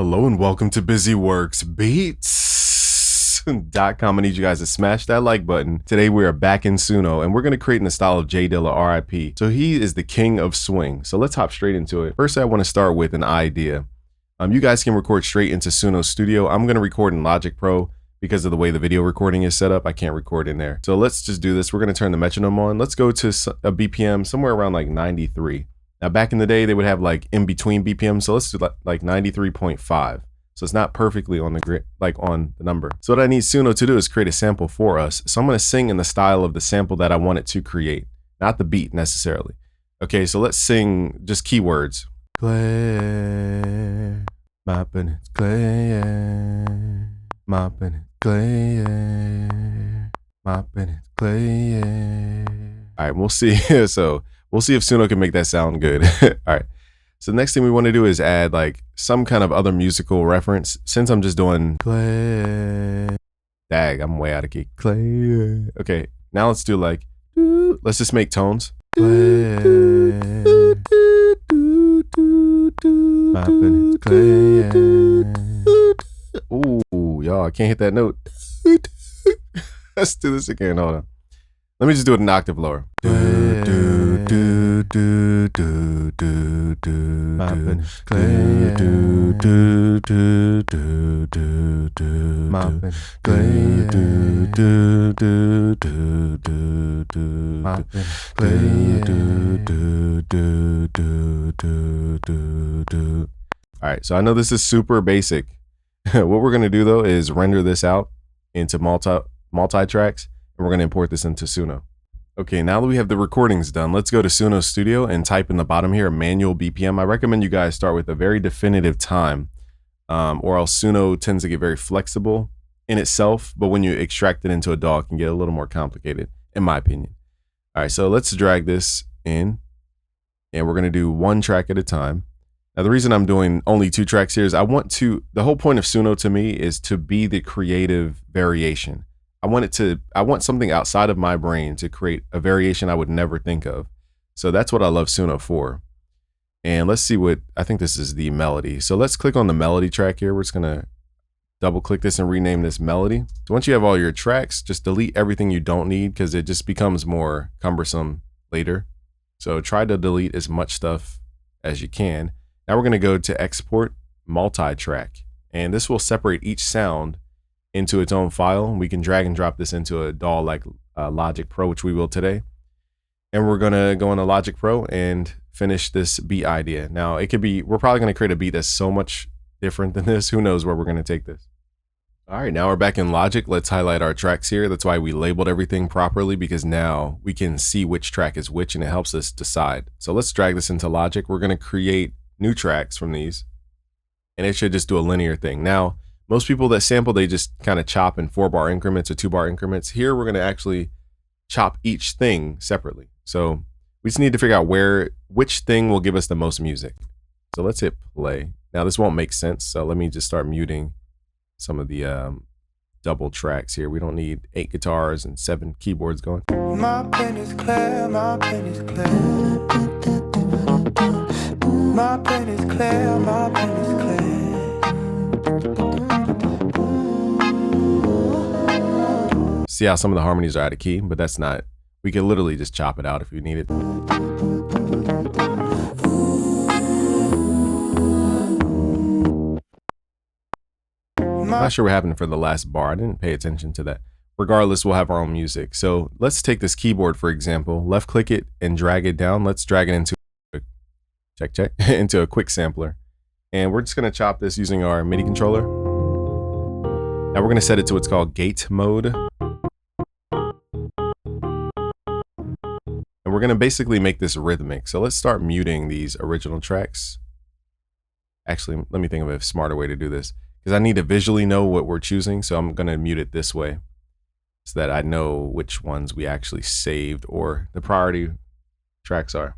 Hello and welcome to BusyWorksBeats.com. I need you guys to smash that like button. Today we are back in Suno and we're going to create in the style of Dilla RIP. So he is the king of swing. So let's hop straight into it. First, I want to start with an idea. You guys can record straight into Suno Studio. I'm going to record in Logic Pro because of the way the video recording is set up. I can't record in there. So let's just do this. We're going to turn the metronome on. Let's go to a BPM somewhere around like 93. Now, back in the day, they would have like in between BPM. So let's do like 93.5. So it's not perfectly on the grid, like on the number. So what I need Suno to do is create a sample for us. So I'm going to sing in the style of the sample that I want it to create, not the beat necessarily. Okay, so let's sing just keywords. Clay, mopping it, clay, mopping it, clay, mopping it, clay. All right, we'll see. So we'll see if Suno can make that sound good. All right. So the next thing we want to do is add like some kind of other musical reference. Since I'm just doing clay, dag, I'm way out of key. Clay. Okay, now let's do like, let's just make tones. Clay, clay. Ooh, y'all, I can't hit that note. Let's do this again. Hold on. Let me just do it an octave lower. All right, so I know this is super basic. What we're gonna do though is render this out into multi-tracks, and we're gonna import this into Suno. Okay, now that we have the recordings done, let's go to Suno Studio and type in the bottom here, manual BPM. I recommend you guys start with a very definitive time, or else Suno tends to get very flexible in itself, but when you extract it into a DAW, it can get a little more complicated, in my opinion. All right, so let's drag this in, and we're gonna do one track at a time. Now, the reason I'm doing only 2 tracks here is the whole point of Suno to me is to be the creative variation. I want something outside of my brain to create a variation I would never think of. So that's what I love Suno for. And let's see I think this is the melody. So let's click on the melody track here. We're just gonna double click this and rename this melody. So once you have all your tracks, just delete everything you don't need because it just becomes more cumbersome later. So try to delete as much stuff as you can. Now we're gonna go to export multi-track, and this will separate each sound into its own file. We can drag and drop this into a DAW like Logic Pro, which we will today. And we're gonna go into Logic Pro and finish this beat idea. Now we're probably gonna create a beat that's so much different than this. Who knows where we're gonna take this. All right, now we're back in Logic. Let's highlight our tracks here. That's why we labeled everything properly, because now we can see which track is which and it helps us decide. So let's drag this into Logic. We're gonna create new tracks from these, and it should just do a linear thing. Now, most people that sample, they just kind of chop in 4-bar increments or 2-bar increments. Here, we're going to actually chop each thing separately. So we just need to figure out which thing will give us the most music. So let's hit play. Now, this won't make sense. So let me just start muting some of the double tracks here. We don't need 8 guitars and 7 keyboards going. My pen is clear, my pen is clear. My pen is clear, my pen is clear. See how some of the harmonies are out of key, but that's not, we could literally just chop it out if you need it. I'm not sure what happened for the last bar. I didn't pay attention to that. Regardless, we'll have our own music. So let's take this keyboard, for example, left click it and drag it down. Let's drag it into into a quick sampler. And we're just gonna chop this using our MIDI controller. Now we're gonna set it to what's called gate mode. And we're gonna basically make this rhythmic. So let's start muting these original tracks. Actually, let me think of a smarter way to do this, because I need to visually know what we're choosing. So I'm gonna mute it this way so that I know which ones we actually saved or the priority tracks are.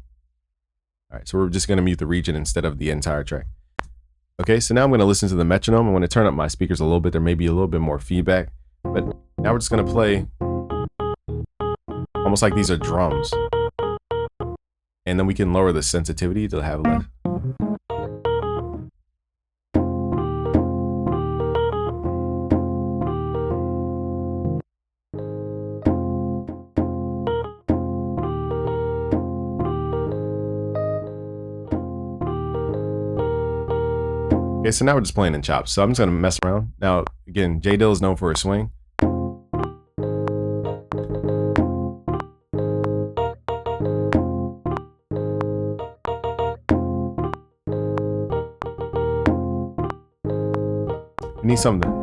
All right, so we're just gonna mute the region instead of the entire track. Okay, so now I'm gonna listen to the metronome. I'm gonna turn up my speakers a little bit. There may be a little bit more feedback, but now we're just gonna play almost like these are drums. And then we can lower the sensitivity to have less. Okay, so now we're just playing in chops. So I'm just gonna mess around. Now, again, J Dilla is known for a swing. You need something.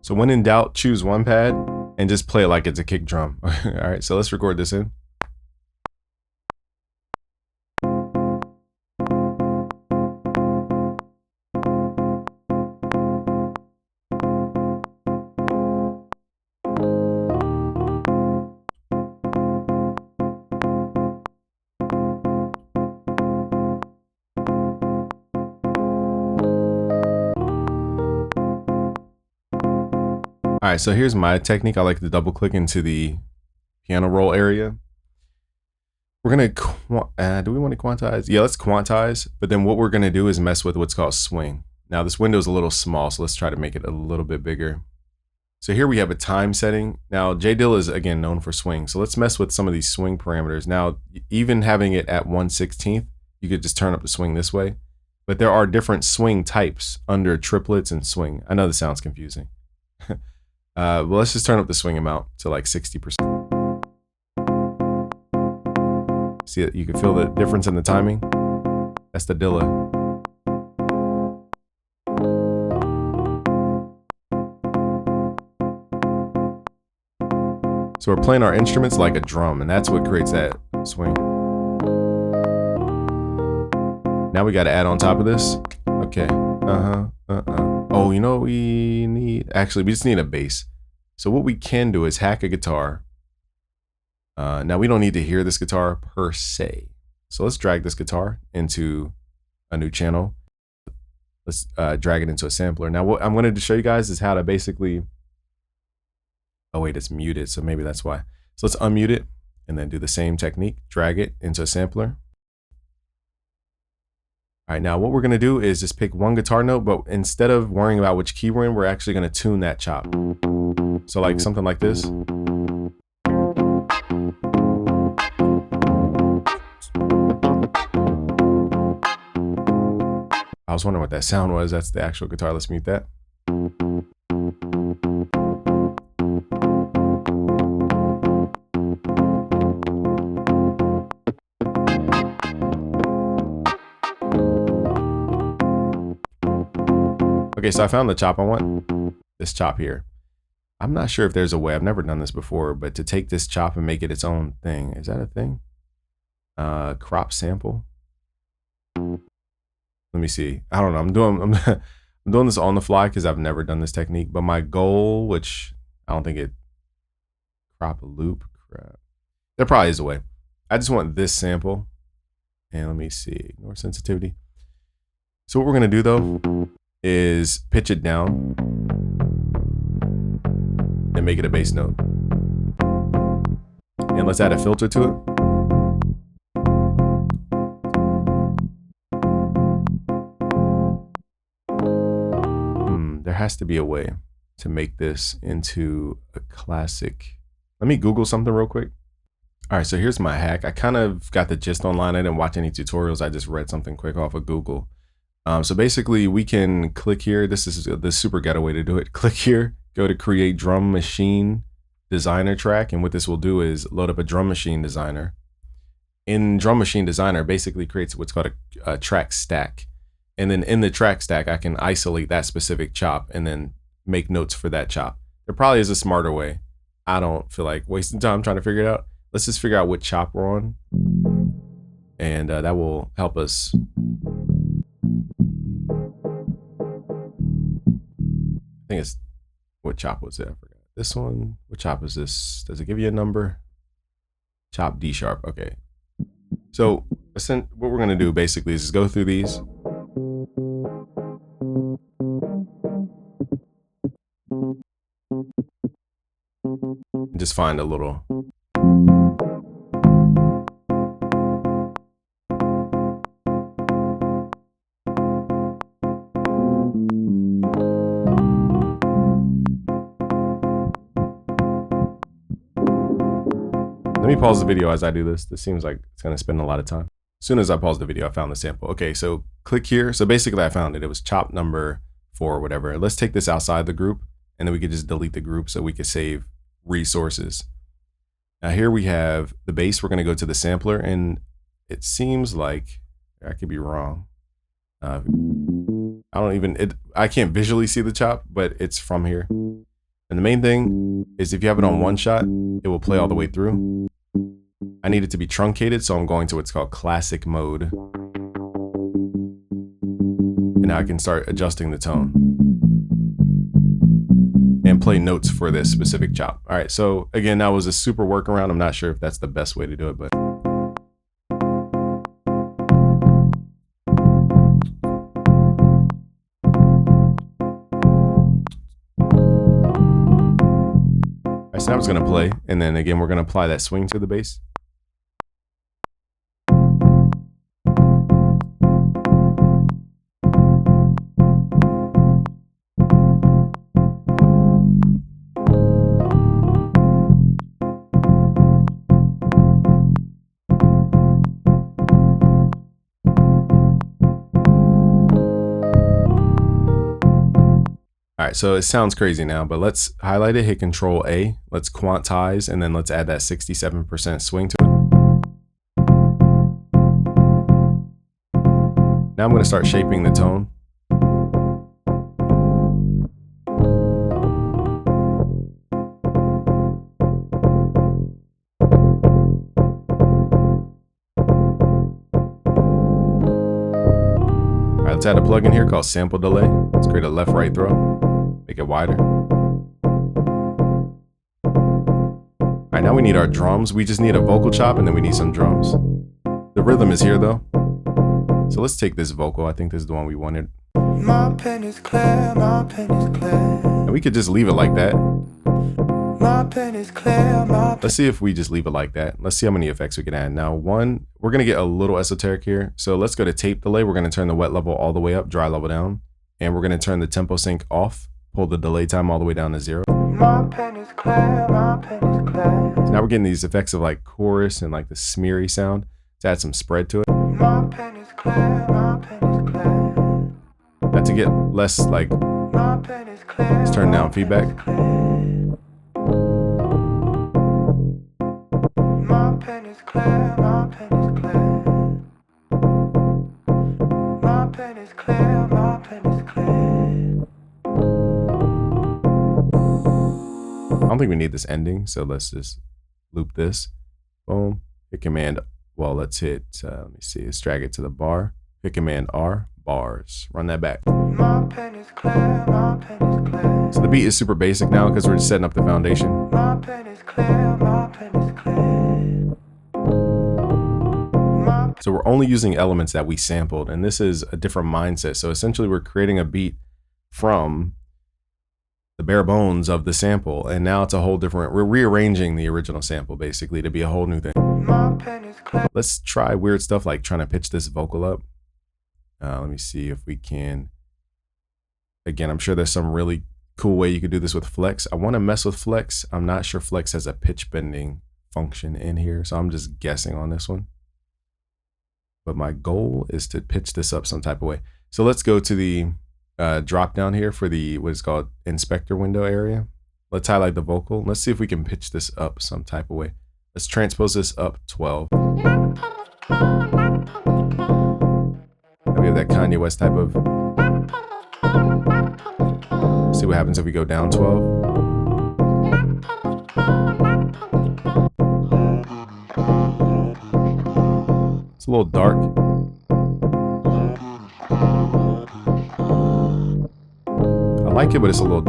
So when in doubt, choose one pad and just play it like it's a kick drum. All right, so let's record this in. All right, so here's my technique. I like to double click into the piano roll area. We're gonna, do we want to quantize? Yeah, let's quantize. But then what we're gonna do is mess with what's called swing. Now this window is a little small, so let's try to make it a little bit bigger. So here we have a time setting. Now J Dilla is again known for swing. So let's mess with some of these swing parameters. Now, even having it at 1/16th, you could just turn up the swing this way. But there are different swing types under triplets and swing. I know this sounds confusing. Well, let's just turn up the swing amount to like 60%. See that you can feel the difference in the timing? That's the Dilla. So we're playing our instruments like a drum, and that's what creates that swing. Now we got to add on top of this. Okay. Oh, you know what we need? Actually, we just need a bass. So what we can do is hack a guitar. Now we don't need to hear this guitar per se. So let's drag this guitar into a new channel. Let's drag it into a sampler. Now what I'm going to show you guys is how to basically, oh wait, it's muted. So maybe that's why. So let's unmute it and then do the same technique. Drag it into a sampler. All right, now what we're gonna do is just pick one guitar note, but instead of worrying about which key we're in, we're actually gonna tune that chop. So like something like this. I was wondering what that sound was. That's the actual guitar. Let's mute that. Okay, so I found the chop I want. This chop here. I'm not sure if there's a way. I've never done this before, but to take this chop and make it its own thing. Is that a thing? Crop sample. Let me see. I don't know. I'm doing this on the fly because I've never done this technique. But my goal, which I don't think it crop a loop. Crap. There probably is a way. I just want this sample. And let me see. Ignore sensitivity. So what we're gonna do though is pitch it down and make it a bass note. And let's add a filter to it. There has to be a way to make this into a classic. Let me Google something real quick. All right, so here's my hack. I kind of got the gist online. I didn't watch any tutorials. I just read something quick off of Google. So basically we can click here. This is the super ghetto way to do it. Click here, go to create drum machine designer track. And what this will do is load up a drum machine designer. In drum machine designer basically creates what's called a track stack. And then in the track stack, I can isolate that specific chop and then make notes for that chop. There probably is a smarter way. I don't feel like wasting time trying to figure it out. Let's just figure out what chop we're on. And that will help us. I think it's, what chop was it? I forgot. This one, what chop is this? Does it give you a number? Chop D sharp, okay. So what we're gonna do basically is just go through these. And just find a little. let me pause the video as I do this. This seems like it's gonna spend a lot of time. As soon as I paused the video, I found the sample. Okay, so click here. So basically I found it. It was chop number 4 or whatever. Let's take this outside the group, and then we could just delete the group so we could save resources. Now here we have the bass. We're gonna go to the sampler, and it seems like, I could be wrong. I can't visually see the chop, but it's from here. And the main thing is if you have it on one shot, it will play all the way through. I need it to be truncated, so I'm going to what's called classic mode. And now I can start adjusting the tone and play notes for this specific chop. All right, so again, that was a super workaround. I'm not sure if that's the best way to do it, but. So now it's going to play, and then again we're going to apply that swing to the bass. All right, so it sounds crazy now, but let's highlight it, hit Control A, let's quantize, and then let's add that 67% swing to it. Now I'm going to start shaping the tone. All right, let's add a plugin here called Sample Delay. Let's create a left-right throw. Make it wider. All right, now we need our drums. We just need a vocal chop, and then we need some drums. The rhythm is here though. So let's take this vocal. I think this is the one we wanted. My pen is clear, my pen is clear. And we could just leave it like that. My pen is clear, my pen. Let's see if we just leave it like that. Let's see how many effects we can add. Now we're gonna get a little esoteric here. So let's go to tape delay. We're gonna turn the wet level all the way up, dry level down. And we're gonna turn the tempo sync off. Pull the delay time all the way down to 0. My pen is clear, my pen is clear. So now we're getting these effects of like chorus and like the smeary sound. Let's add some spread to it. My pen is clear, my pen is clear. Now to get less like, My pen is clear. let's turn down feedback. My pen is clear, my pen is clear. My pen is clear, my pen is clear. I don't think we need this ending, so let's just loop this. Boom. Hit Command. Well, let's hit. Let me see. Let's drag it to the bar. Hit Command R. Bars. Run that back. My pen is clear, my pen is clear. So the beat is super basic now because we're just setting up the foundation. My pen is clear, my pen is clear. So we're only using elements that we sampled, and this is a different mindset. So essentially, we're creating a beat from the bare bones of the sample, and now it's a whole different, we're rearranging the original sample basically to be a whole new thing. My pen is clear. Let's try weird stuff like trying to pitch this vocal up. Let me see if we can. Again, I'm sure there's some really cool way you could do this with flex. I want to mess with flex. I'm not sure flex has a pitch bending function in here, so I'm just guessing on this one. But my goal is to pitch this up some type of way. So let's go to the drop down here for the what is called inspector window area. Let's highlight the vocal. Let's see if we can pitch this up some type of way. Let's transpose this up 12. And we have that Kanye West type of. See what happens if we go down 12. It's a little dark. I like it, but it's a little.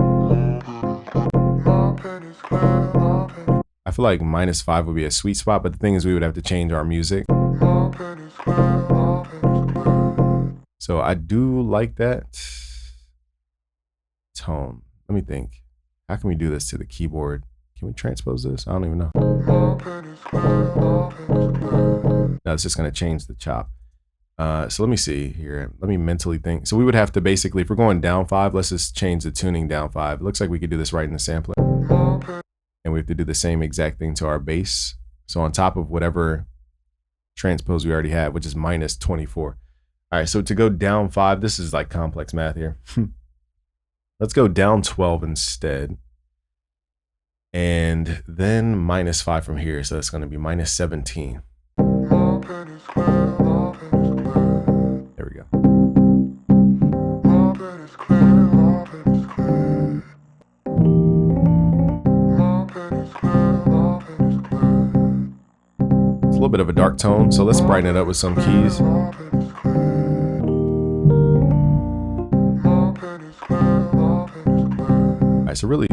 I feel like -5 would be a sweet spot, but the thing is we would have to change our music. So I do like that tone. Let me think. How can we do this to the keyboard? Can we transpose this? I don't even know. No, it's just going to change the chop. So let me see here. Let me mentally think. So we would have to basically, if we're going down 5, let's just change the tuning down 5. It looks like we could do this right in the sampler. And we have to do the same exact thing to our bass. So on top of whatever transpose we already had, which is minus 24. All right, so to go down 5, this is like complex math here. Let's go down 12 instead. And then minus 5 from here, so that's going to be minus 17. There we go. It's a little bit of a dark tone, so let's brighten it up with some keys. All right, so really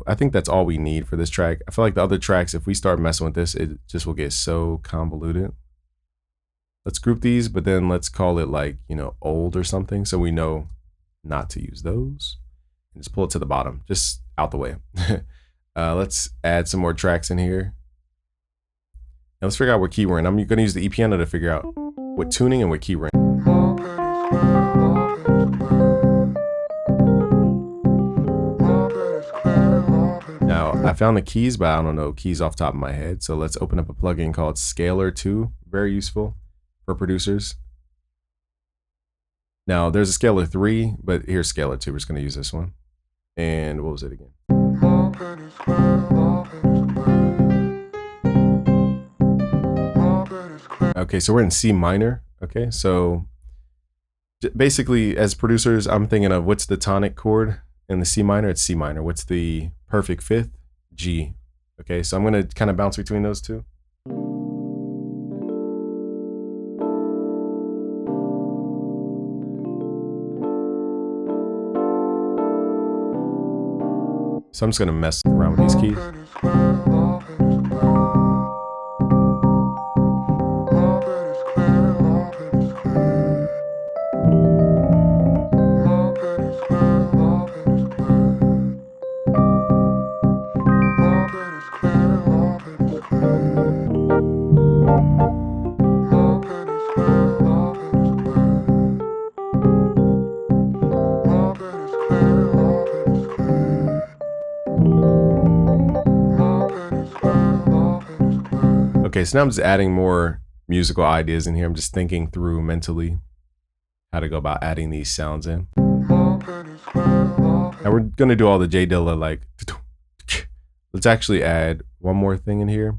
I think that's all we need for this track. I feel like the other tracks, if we start messing with this, it just will get so convoluted. Let's group these, but then let's call it like, old or something, so we know not to use those. And just pull it to the bottom, just out the way. Let's add some more tracks in here. Now let's figure out what key we're in. I'm going to use the E piano to figure out what tuning and what key we're in. Now, I found the keys, but I don't know keys off the top of my head. So let's open up a plugin called Scalar 2. Very useful for producers. Now, there's a Scalar 3, but here's Scalar 2. We're just going to use this one. And what was it again? Okay, so we're in C minor. Okay, so basically, as producers, I'm thinking of what's the tonic chord in the C minor? It's C minor. What's the perfect fifth? G. Okay, so I'm going to kind of bounce between those two. So I'm just going to mess around with these keys. Okay, so now I'm just adding more musical ideas in here. I'm just thinking through mentally how to go about adding these sounds in. Now we're gonna do all the J Dilla like. Let's actually add one more thing in here.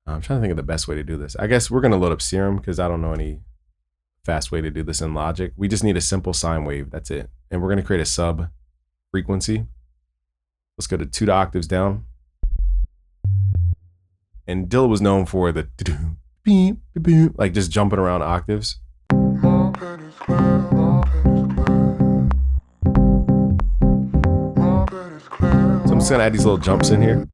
I'm trying to think of the best way to do this. I guess we're gonna load up Serum because I don't know any fast way to do this in Logic. We just need a simple sine wave. That's it. And we're gonna create a sub frequency. Let's go to 2 octaves down. And Dilla was known for the like just jumping around octaves. So I'm just gonna add these little jumps in here.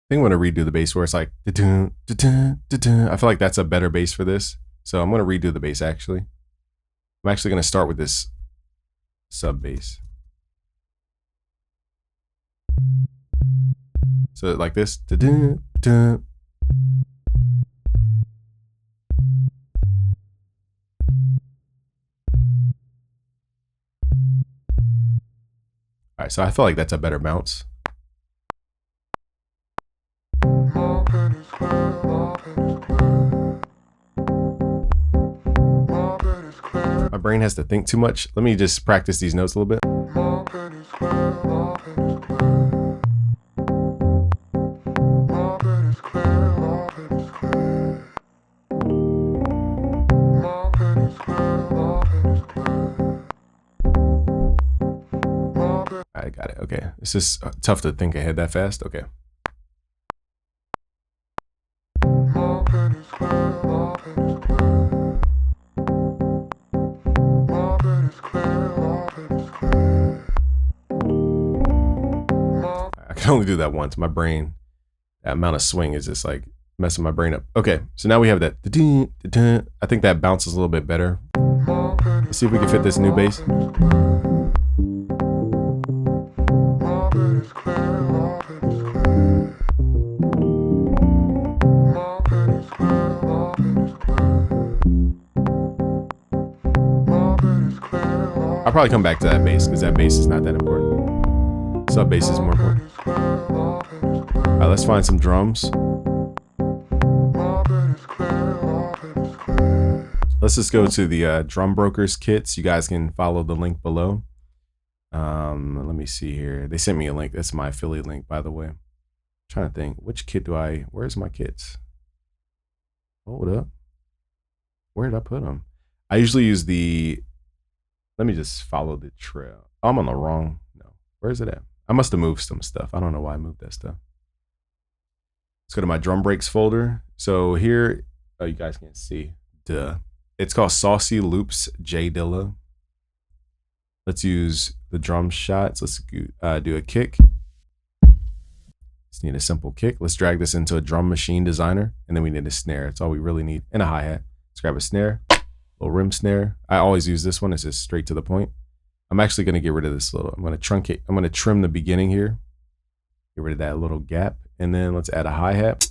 I think I'm going to redo the bass where it's like, I feel like that's a better bass for this. So I'm going to redo the bass actually. I'm actually going to start with this sub bass. So like this. All right, so I feel like that's a better bounce. My brain has to think too much. Let me just practice these notes a little bit. I got it. Okay. It's just tough to think ahead that fast. Okay. can only do that once. My brain, that amount of swing is just like messing my brain up. Okay, so now we have that. I think that bounces a little bit better. Let's see if we can fit this new bass. I'll probably come back to that bass because that bass is not that important. Sub bass is more important. All right, let's find some drums. Let's just go to the Drum Brokers kits. You guys can follow the link below. Let me see here. They sent me a link. That's my affiliate link, by the way. I'm trying to think, which kit do I, where's my kits? Hold up. Where did I put them? I usually use the, let me just follow the trail. Oh, I'm on the wrong, no. Where's it at? I must have moved some stuff. I don't know why I moved that stuff. Let's go to my drum breaks folder. So here, oh, you guys can't see. Duh. It's called Saucy Loops J Dilla. Let's use the drum shots. Let's do a kick. Just need a simple kick. Let's drag this into a drum machine designer. And then we need a snare. That's all we really need. And a hi-hat. Let's grab a snare. Little rim snare. I always use this one. It's just straight to the point. I'm actually going to get rid of this little. I'm going to truncate. I'm going to trim the beginning here. Get rid of that little gap. And then let's add a hi-hat.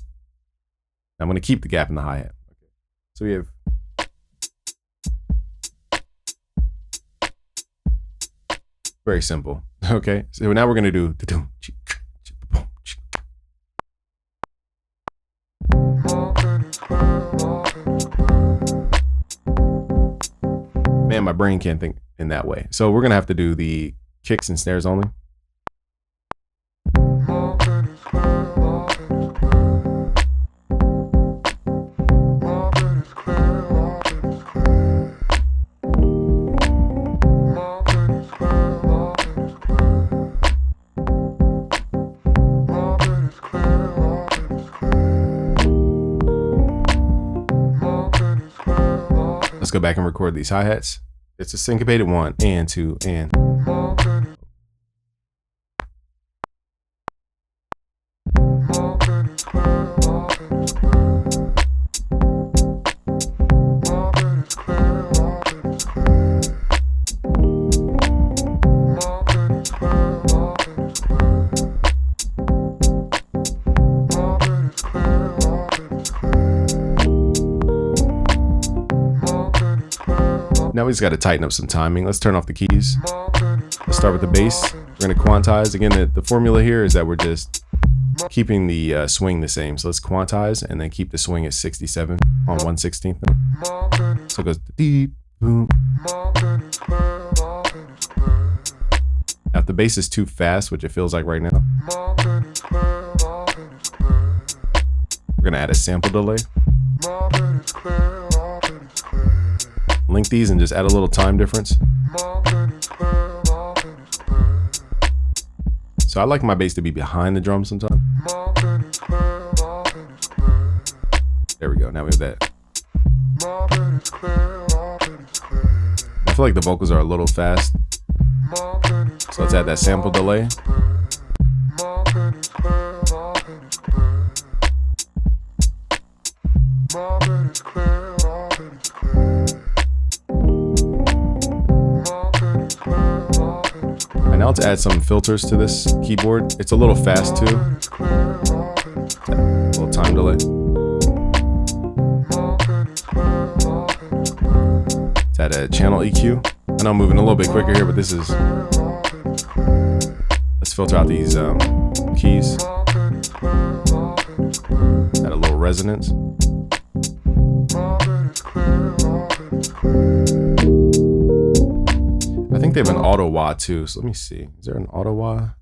I'm going to keep the gap in the hi-hat. Okay. So we have. Very simple. Okay. So now we're going to do. Man, my brain can't think in that way. So we're going to have to do the kicks and snares only. Let's go back and record these hi-hats. It's a syncopated 1 and 2 and. Now we just got to tighten up some timing. Let's turn off the keys. Let's start with the bass. We're going to quantize. Again, the formula here is that we're just keeping the swing the same. So let's quantize and then keep the swing at 67 on 1/16. So it goes deep, boom. Now if the bass is too fast, which it feels like right now, we're going to add a sample delay. Link these and just add a little time difference. So I like my bass to be behind the drum sometimes. There we go. Now we have that. I feel like the vocals are a little fast. So let's add that sample delay. And now let's add some filters to this keyboard. It's a little fast too. A little time delay. Let's add a channel EQ. I know I'm moving a little bit quicker here, but this is. Let's filter out these keys. Add a little resonance. I think they have an auto wah too, so let me see. Is there an auto wah?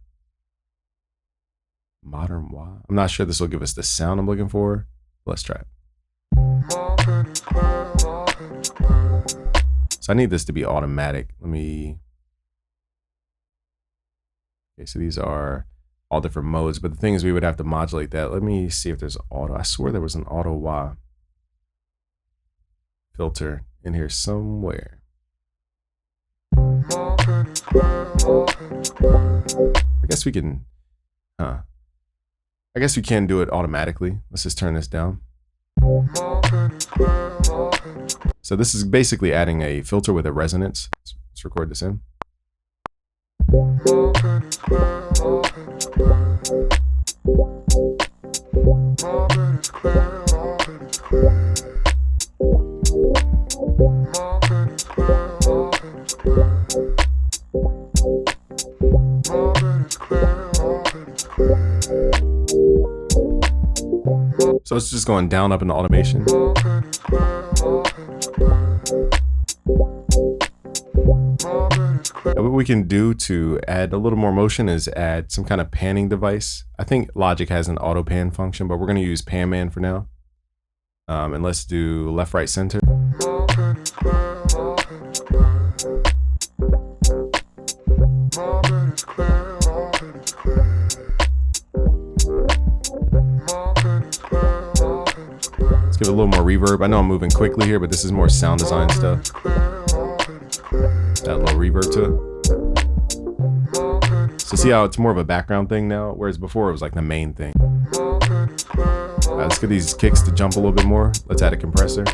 Modern wah? I'm not sure this will give us the sound I'm looking for. Let's try it. So I need this to be automatic. Let me. Okay, so these are all different modes, but the thing is we would have to modulate that. Let me see if there's auto. I swear there was an auto wah filter in here somewhere. I guess we can, Huh. I guess we can do it automatically. Let's just turn this down. So this is basically adding a filter with a resonance. Let's record this in. So it's just going down, up in the automation. And what we can do to add a little more motion is add some kind of panning device. I think Logic has an auto pan function, but we're going to use Pan Man for now. And let's do left, right, center. Let's give it a little more reverb. I know I'm moving quickly here, but this is more sound design stuff. Add a little reverb to it. So see how it's more of a background thing now, whereas before it was like the main thing. Let's get these kicks to jump a little bit more. Let's add a compressor.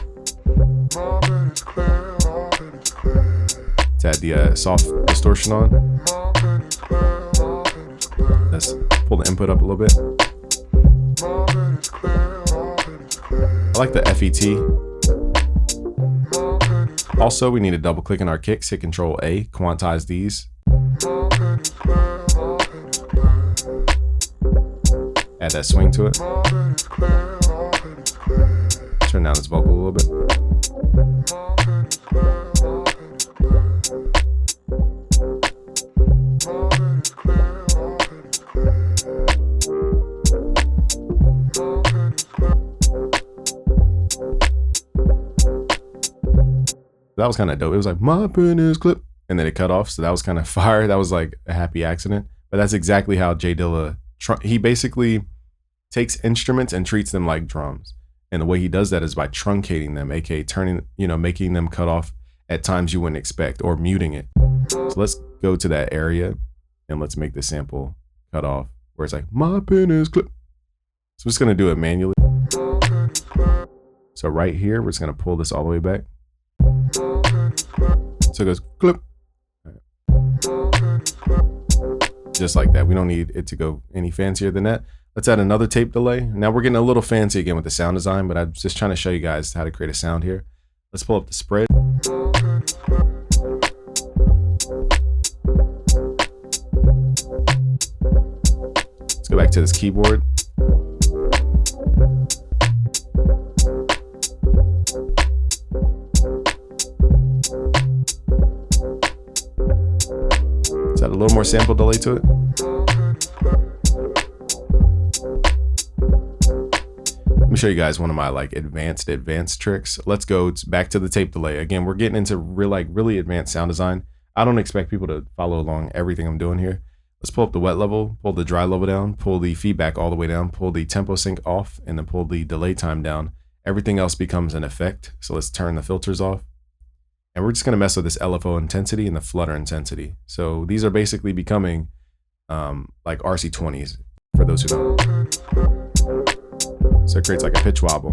Let's add the soft distortion on. Let's pull the input up a little bit. I like the FET. Also, we need to double click in our kicks, hit Control A, quantize these. Add that swing to it. Turn down this vocal a little bit. That was kind of dope. It was like, my penis clip, and then it cut off. So that was kind of fire. That was like a happy accident. But that's exactly how J Dilla, he basically takes instruments and treats them like drums. And the way he does that is by truncating them, aka turning, making them cut off at times you wouldn't expect, or muting it. So let's go to that area and let's make the sample cut off where it's like, my penis clip. So we're just gonna do it manually. So right here, we're just gonna pull this all the way back. So it goes clip. Just like that. We don't need it to go any fancier than that. Let's add another tape delay. Now we're getting a little fancy again with the sound design, but I'm just trying to show you guys how to create a sound here. Let's pull up the spread. Let's go back to this keyboard. Let's add a little more sample delay to it. Let me show you guys one of my advanced tricks. Let's go back to the tape delay. Again, we're getting into really advanced sound design. I don't expect people to follow along everything I'm doing here. Let's pull up the wet level, pull the dry level down, pull the feedback all the way down, pull the tempo sync off, and then pull the delay time down. Everything else becomes an effect. So let's turn the filters off. And we're just gonna mess with this LFO intensity and the flutter intensity. So these are basically becoming like RC20s for those who don't. So it creates like a pitch wobble.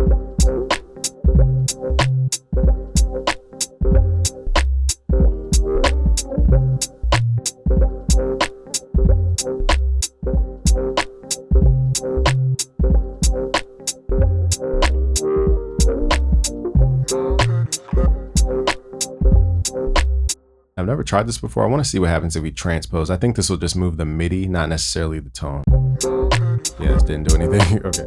I've never tried this before. I want to see what happens if we transpose. I think this will just move the MIDI, not necessarily the tone. Yeah, this didn't do anything. Okay.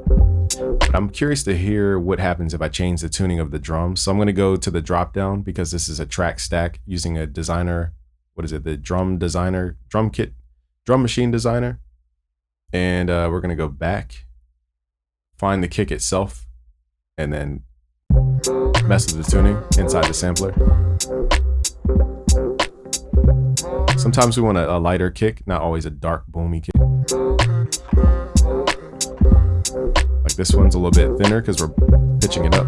But I'm curious to hear what happens if I change the tuning of the drums. So I'm going to go to the drop down because this is a track stack using a designer. What is it? The drum machine designer. And we're going to go back, find the kick itself, and then mess with the tuning inside the sampler. Sometimes we want a lighter kick, not always a dark boomy kick. Like this one's a little bit thinner because we're pitching it up.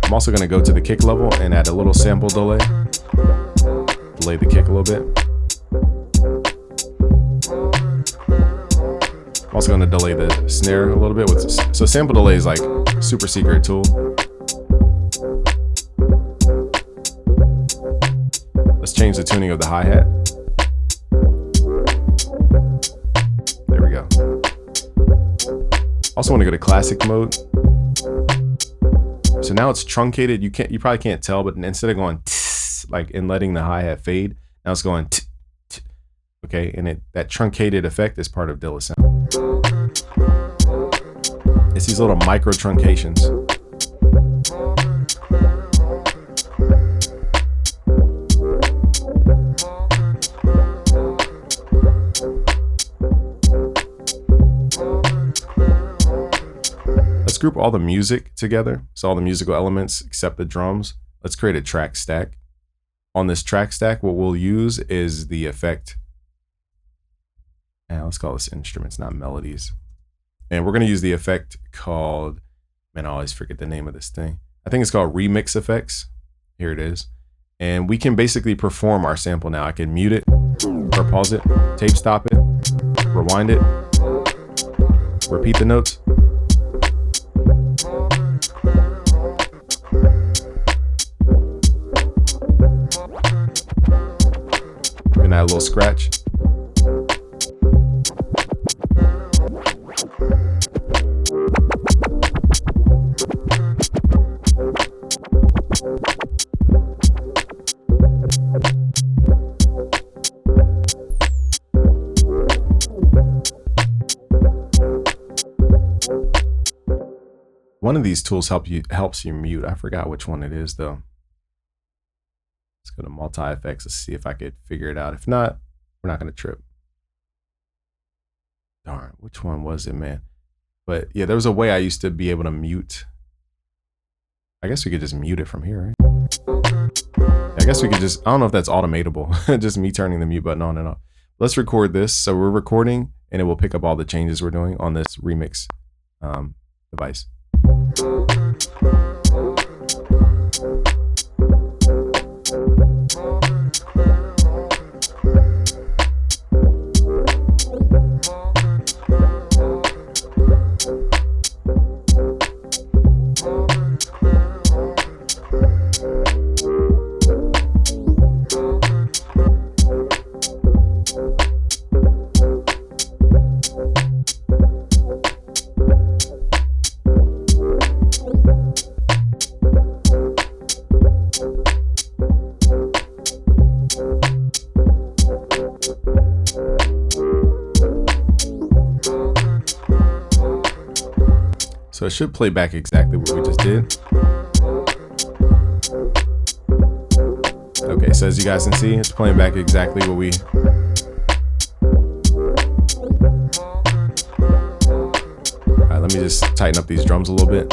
I'm also going to go to the kick level and add a little sample delay. Delay the kick a little bit. I'm also going to delay the snare a little bit with, so sample delay is like super secret tool. Let's change the tuning of the hi-hat. There we go. Also want to go to classic mode. So now it's truncated. You probably can't tell, but instead of going tss, like and letting the hi-hat fade, now it's going tss, tss, okay, and that truncated effect is part of Dilla sound. It's these little micro truncations. Let's group all the music together. So all the musical elements except the drums. Let's create a track stack. On this track stack, what we'll use is the effect. Let's call this instruments, not melodies. And we're going to use the effect called, man, I always forget the name of this thing. I think it's called remix effects. Here it is. And we can basically perform our sample now. I can mute it or pause it, tape stop it, rewind it, repeat the notes. And add a little scratch. One of these tools helps you mute. I forgot which one it is though. Let's go to multi-effects. Let's see if I could figure it out. If not, we're not going to trip. Darn, which one was it, man? But yeah, there was a way I used to be able to mute. I guess we could just mute it from here, right? I guess we could just, I don't know if that's automatable. Just me turning the mute button on and off. Let's record this. So we're recording and it will pick up all the changes we're doing on this remix device. So it should play back exactly what we just did. Okay, so as you guys can see, it's playing back exactly what we... All right, let me just tighten up these drums a little bit.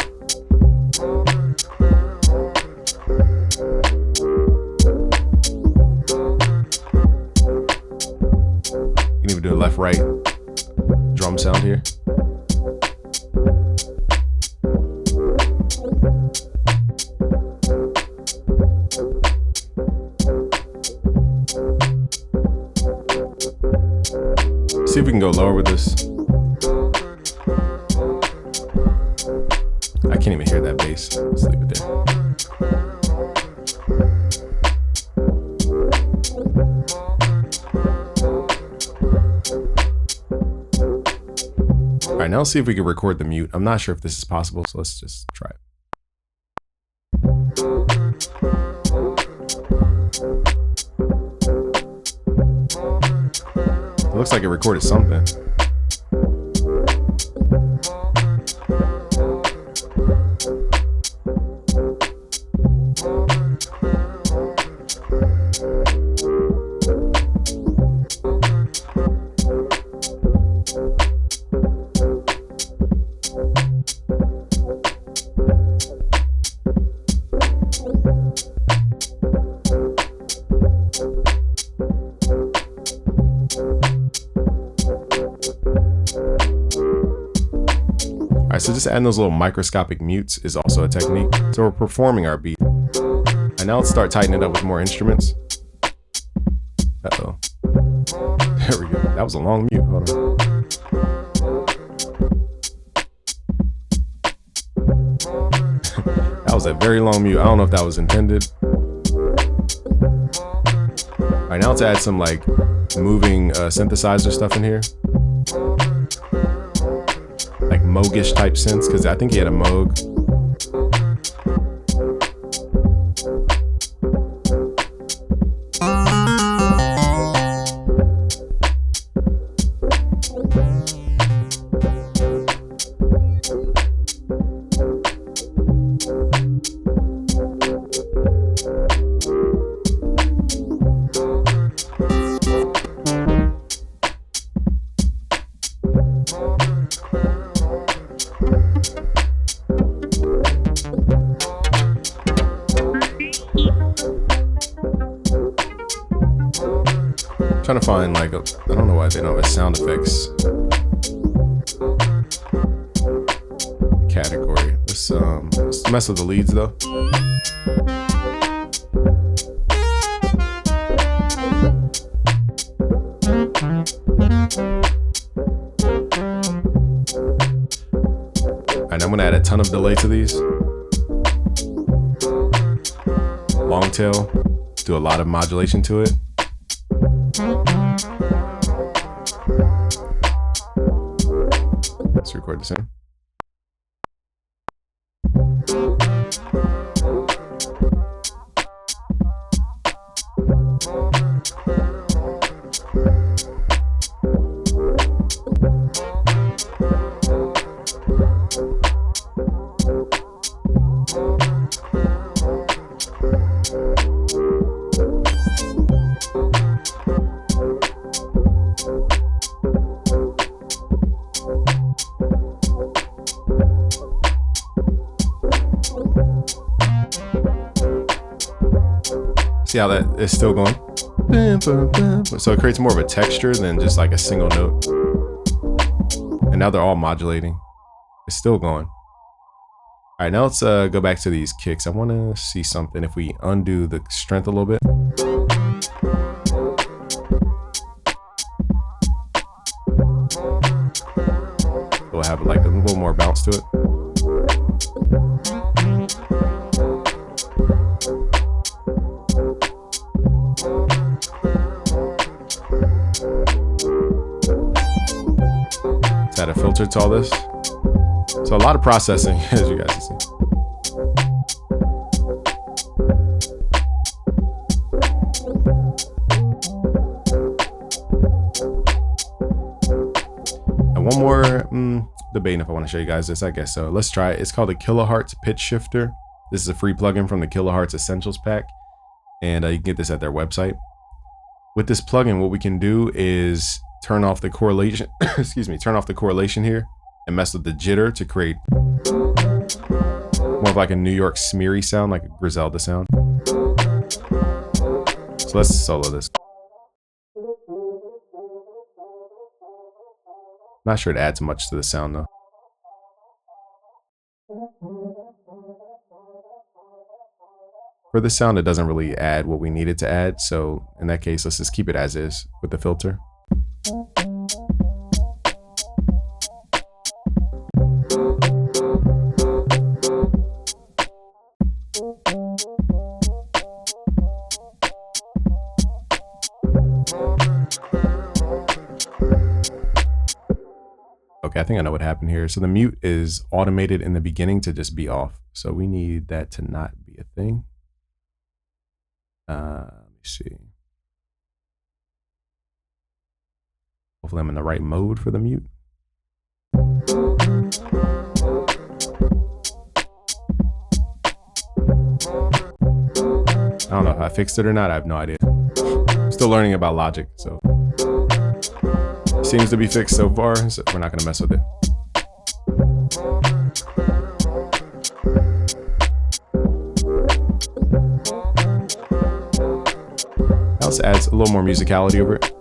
You can even do a left-right drum sound here. See if we can go lower with this. I can't even hear that bass. Let's leave it there. All right, now let's see if we can record the mute. I'm not sure if this is possible, so let's just try it. It looks like it recorded something. So just adding those little microscopic mutes is also a technique. So we're performing our beat. And now let's start tightening it up with more instruments. Uh-oh. There we go. That was a long mute. Hold on. a very long mute. I don't know if that was intended. All right, now let's add some like moving synthesizer stuff in here. Like Moogish type synths, because I think he had a Moog. Trying to find like I don't know why they don't have a sound effects category. Let's mess with the leads though. And I'm gonna add a ton of delay to these. Long tail, do a lot of modulation to it. Let's record this in. See how that is still going? So it creates more of a texture than just like a single note. And now they're all modulating. It's still going. All right, now let's go back to these kicks. I want to see something. If we undo the strength a little bit. We'll have like a little more bounce to it. Add a filter to all this. So a lot of processing, as you guys can see. And one more, debating if I want to show you guys this, I guess so. Let's try it. It's called the Kilohertz Pitch Shifter. This is a free plugin from the Kilohertz Essentials pack. And you can get this at their website. With this plugin, what we can do is turn off the correlation, turn off the correlation here and mess with the jitter to create more of like a New York smeary sound, like a Griselda sound. So let's solo this. Not sure it adds much to the sound though. For the sound, it doesn't really add what we need it to add. So in that case, let's just keep it as is with the filter. Okay, I think I know what happened here. So the mute is automated in the beginning to just be off. So we need that to not be a thing. Let me see. Hopefully I'm in the right mode for the mute. I don't know if I fixed it or not. I have no idea. Still learning about Logic, so seems to be fixed so far, so we're not going to mess with it. Now let's add a little more musicality over it.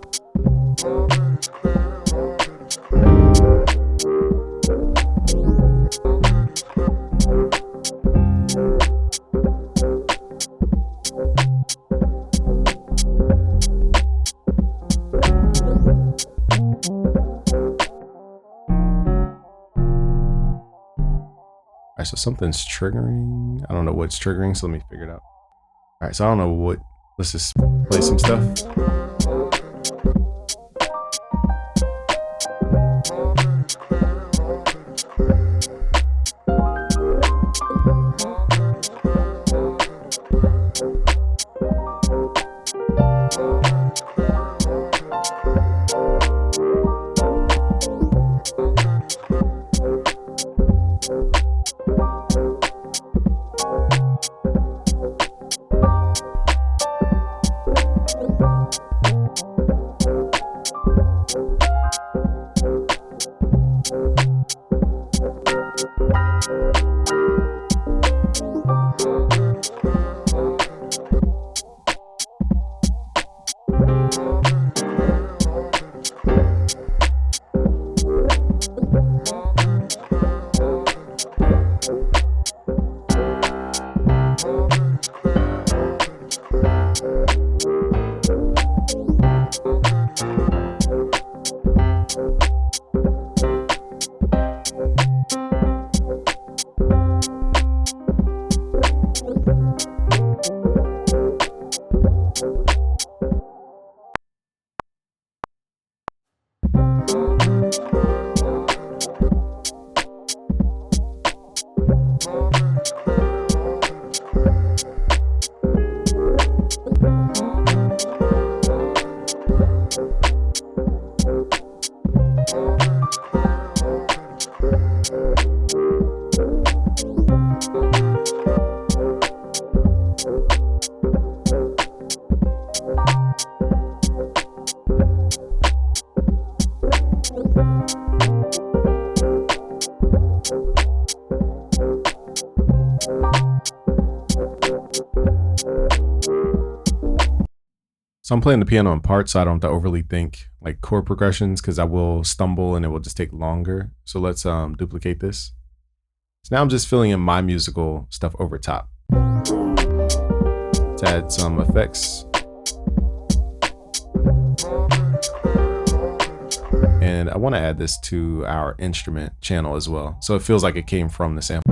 right, so something's triggering. I don't know what's triggering, so let me figure it out. All right, so I don't know what. Let's just play some stuff. So I'm playing the piano in parts, so I don't have to overly think like chord progressions, because I will stumble and it will just take longer. So let's duplicate this. So now I'm just filling in my musical stuff over top. Let's add some effects. And I want to add this to our instrument channel as well, so it feels like it came from the sample.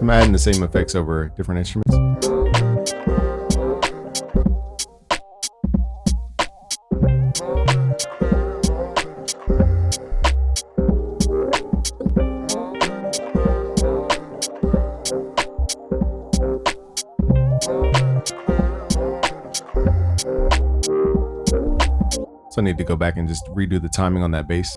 I'm adding the same effects over different instruments. So I need to go back and just redo the timing on that bass.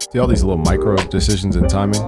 See all these little micro decisions in timing?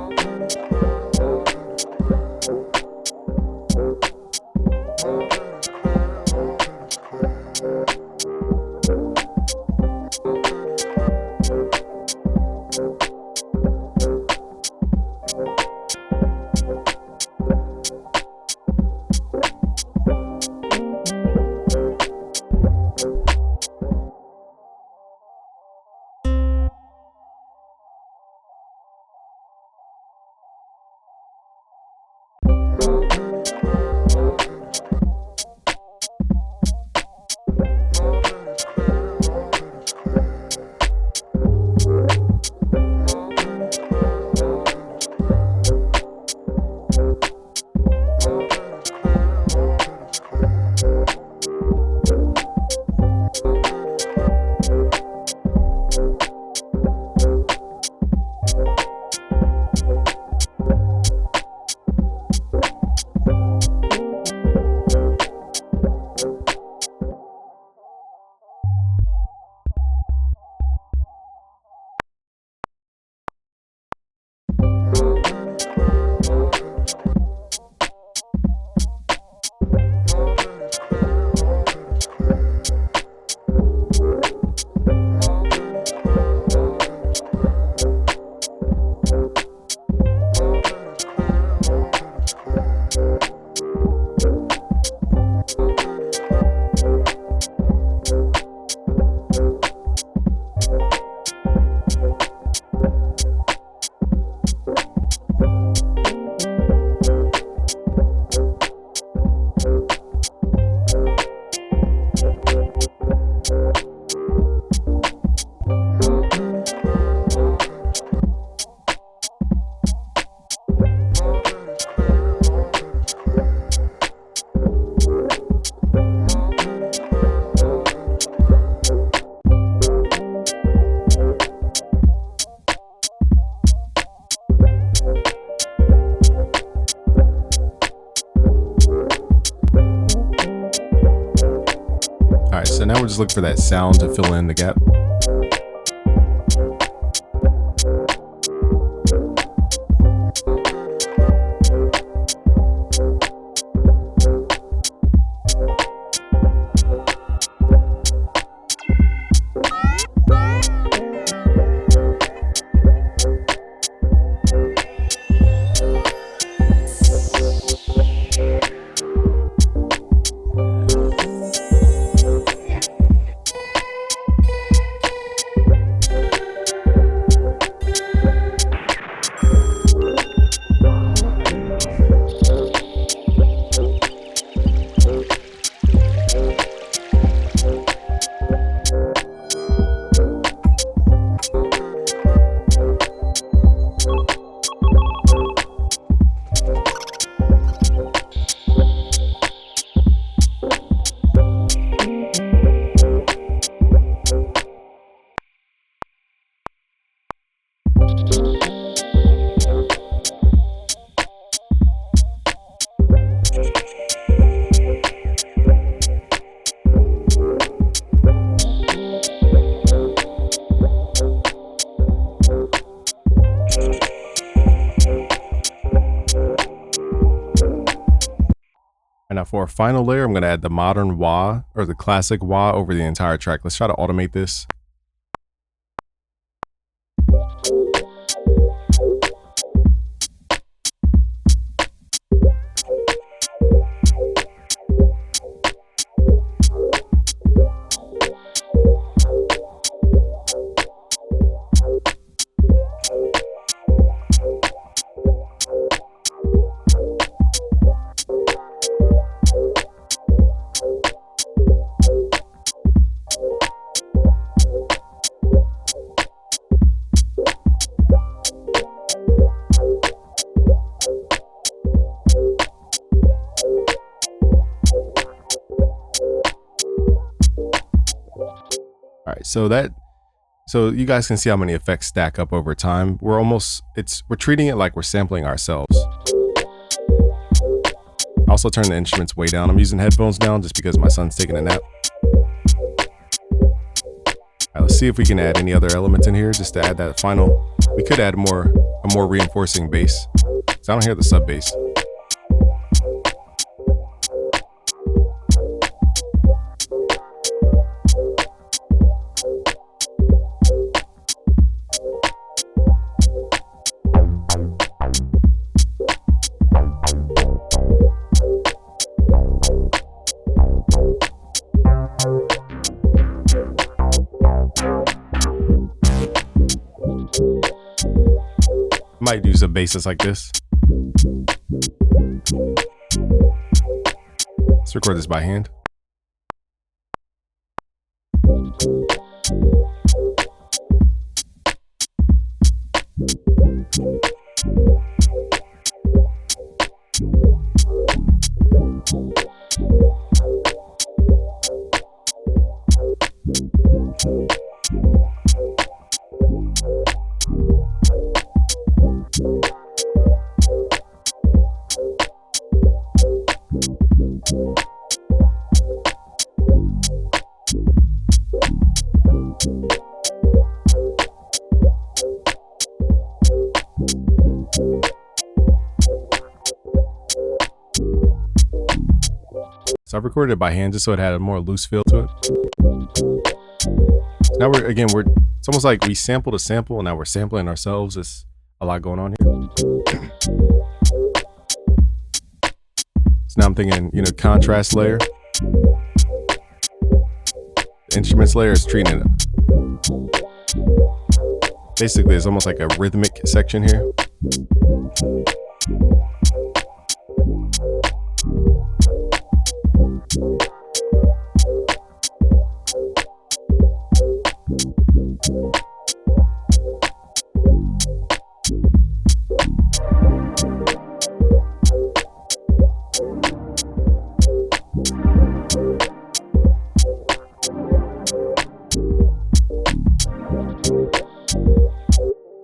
All right, so now we're just looking for that sound to fill in the gap. And now for a final layer, I'm going to add the modern wah or the classic wah over the entire track. Let's try to automate this. So you guys can see how many effects stack up over time. We're treating it like we're sampling ourselves. Also turn the instruments way down. I'm using headphones now just because my son's taking a nap. All right, let's see if we can add any other elements in here just to add that final. We could add a more reinforcing bass. So I don't hear the sub bass. Might use a basis like this. Let's record this by hand. So I've recorded it by hand just so it had a more loose feel to it. Now it's almost like we sampled a sample and now we're sampling ourselves. It's a lot going on here. So now I'm thinking, contrast layer. The instruments layer is treating it. Basically, it's almost like a rhythmic section here.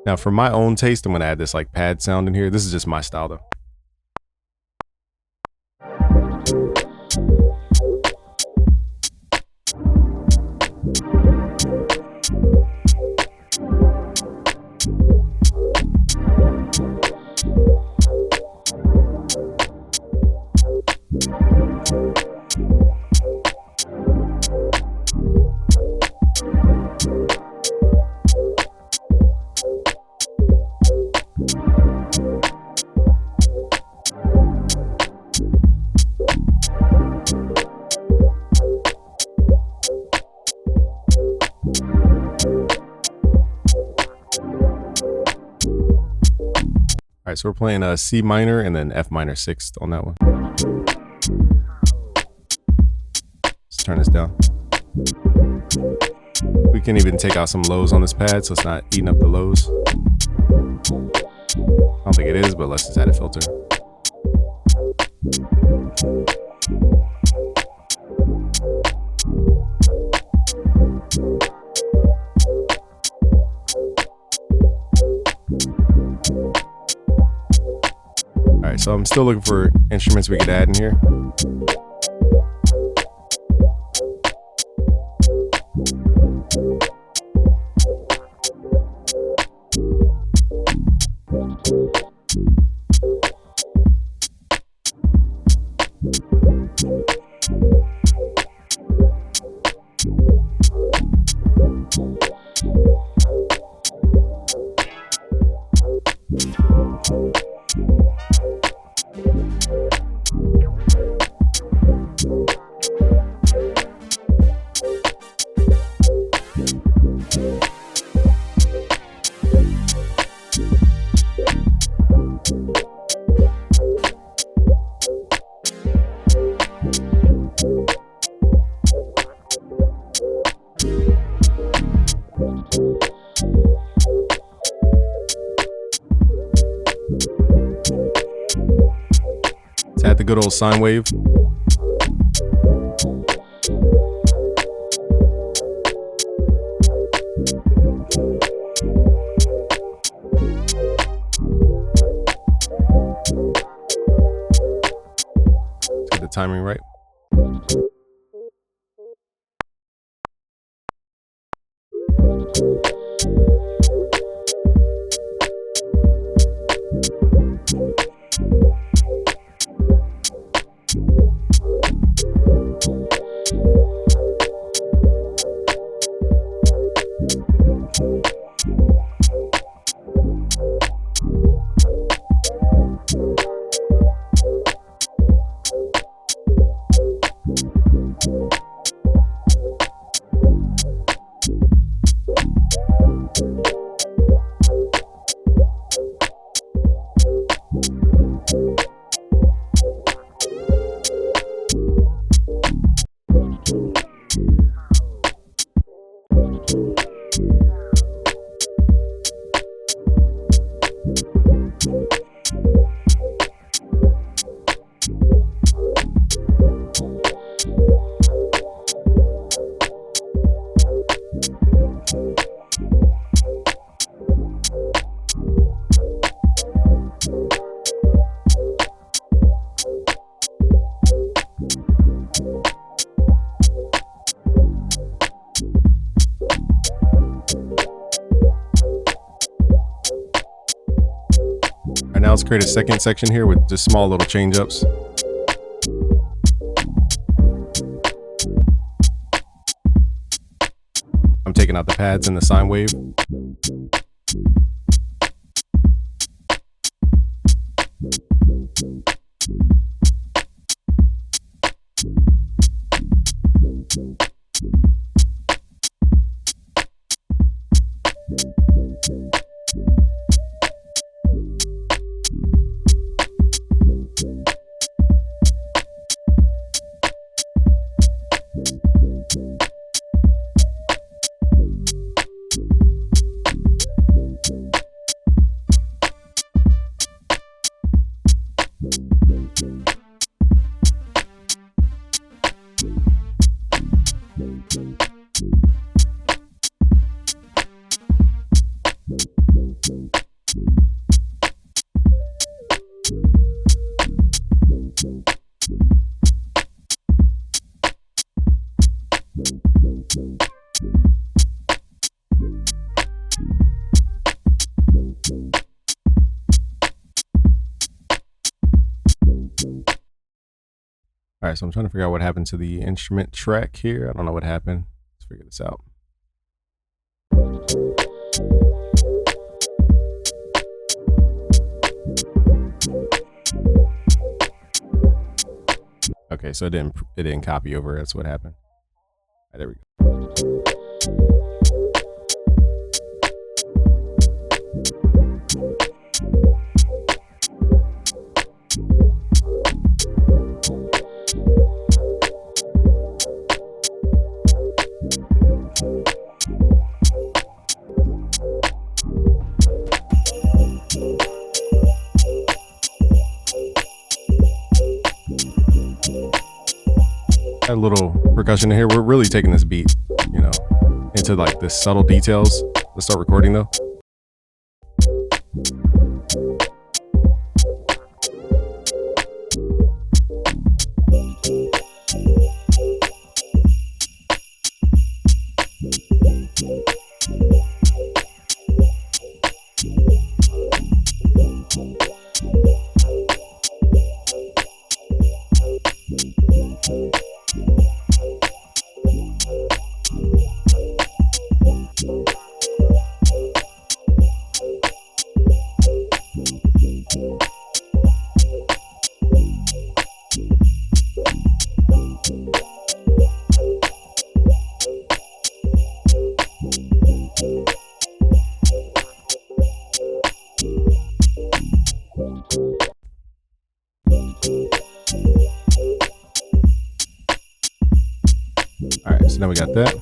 Now for my own taste, I'm gonna add this like pad sound in here. This is just my style though. All right, so we're playing a C minor and then F minor sixth on that one. Let's turn this down. We can even take out some lows on this pad so it's not eating up the lows. I don't think it is, but let's just add a filter. Alright, so I'm still looking for instruments we could add in here. Add the good old sine wave. timing right. All right, now let's create a second section here with just small little change ups. I'm taking out the pads and the sine wave. All right, so I'm trying to figure out what happened to the instrument track here. I don't know what happened. Let's figure this out. Okay, so it didn't copy over. That's what happened. All right, there we go. A little percussion in here. We're really taking this beat, you know, into like the subtle details. Let's start recording though. All right, so now we got that.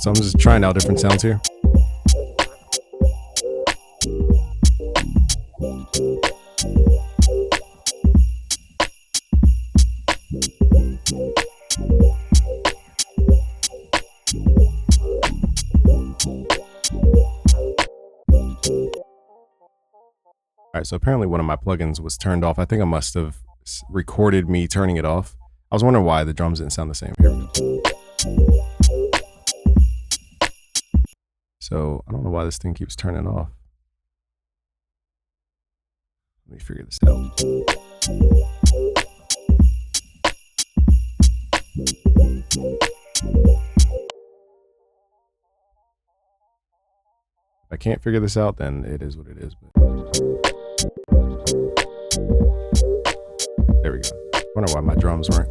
So I'm just trying out different sounds here. All right, so apparently one of my plugins was turned off. I think I must have recorded me turning it off. I was wondering why the drums didn't sound the same. Here we go. So I don't know why this thing keeps turning off. Let me figure this out. If I can't figure this out, then it is what it is. But there we go. I wonder why my drums weren't.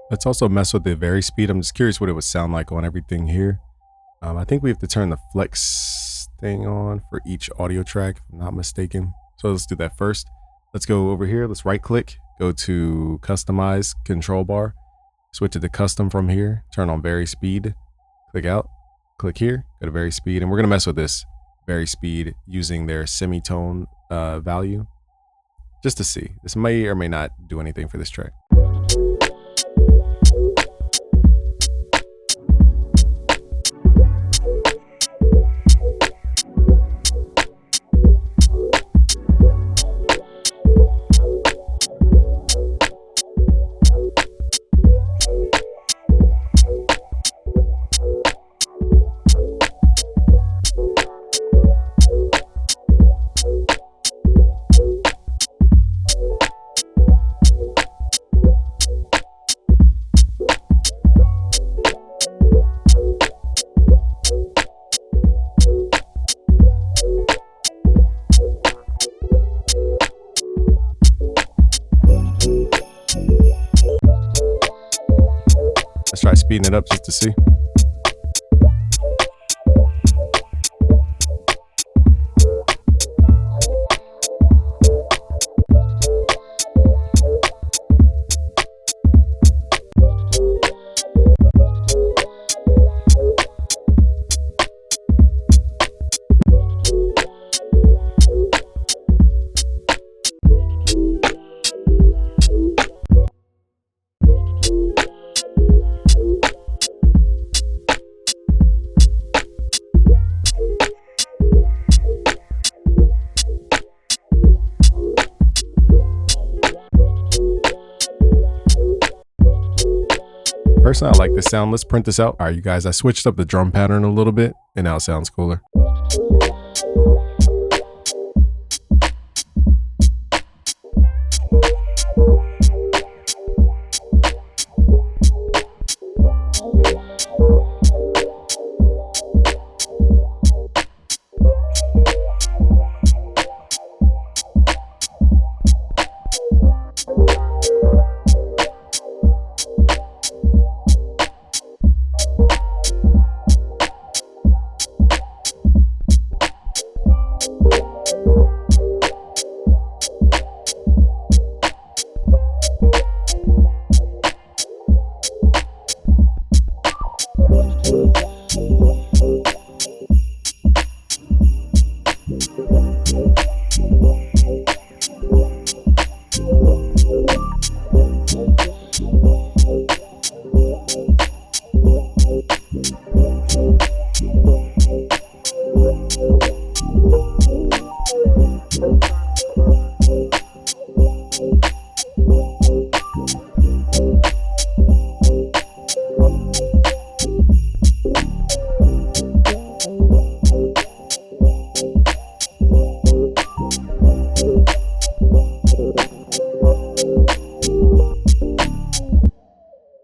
Let's also mess with the vary speed. I'm just curious what it would sound like on everything here. I think we have to turn the flex thing on for each audio track, if I'm not mistaken. So let's do that first. Let's go over here. Let's right click, go to customize control bar, switch it to custom from here, turn on vary speed, click out, click here, go to vary speed. And we're going to mess with this vary speed using their semitone value just to see. This may or may not do anything for this track. Let's try speeding it up just to see. Personally, I like this sound. Let's print this out. All right, you guys, I switched up the drum pattern a little bit and now it sounds cooler.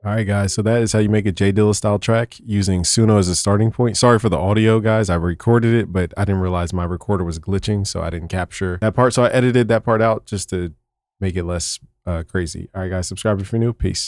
All right, guys, so that is how you make a J Dilla style track using Suno as a starting point. Sorry for the audio, guys. I recorded it, but I didn't realize my recorder was glitching, so I didn't capture that part. So I edited that part out just to make it less crazy. All right, guys, subscribe if you're new. Peace.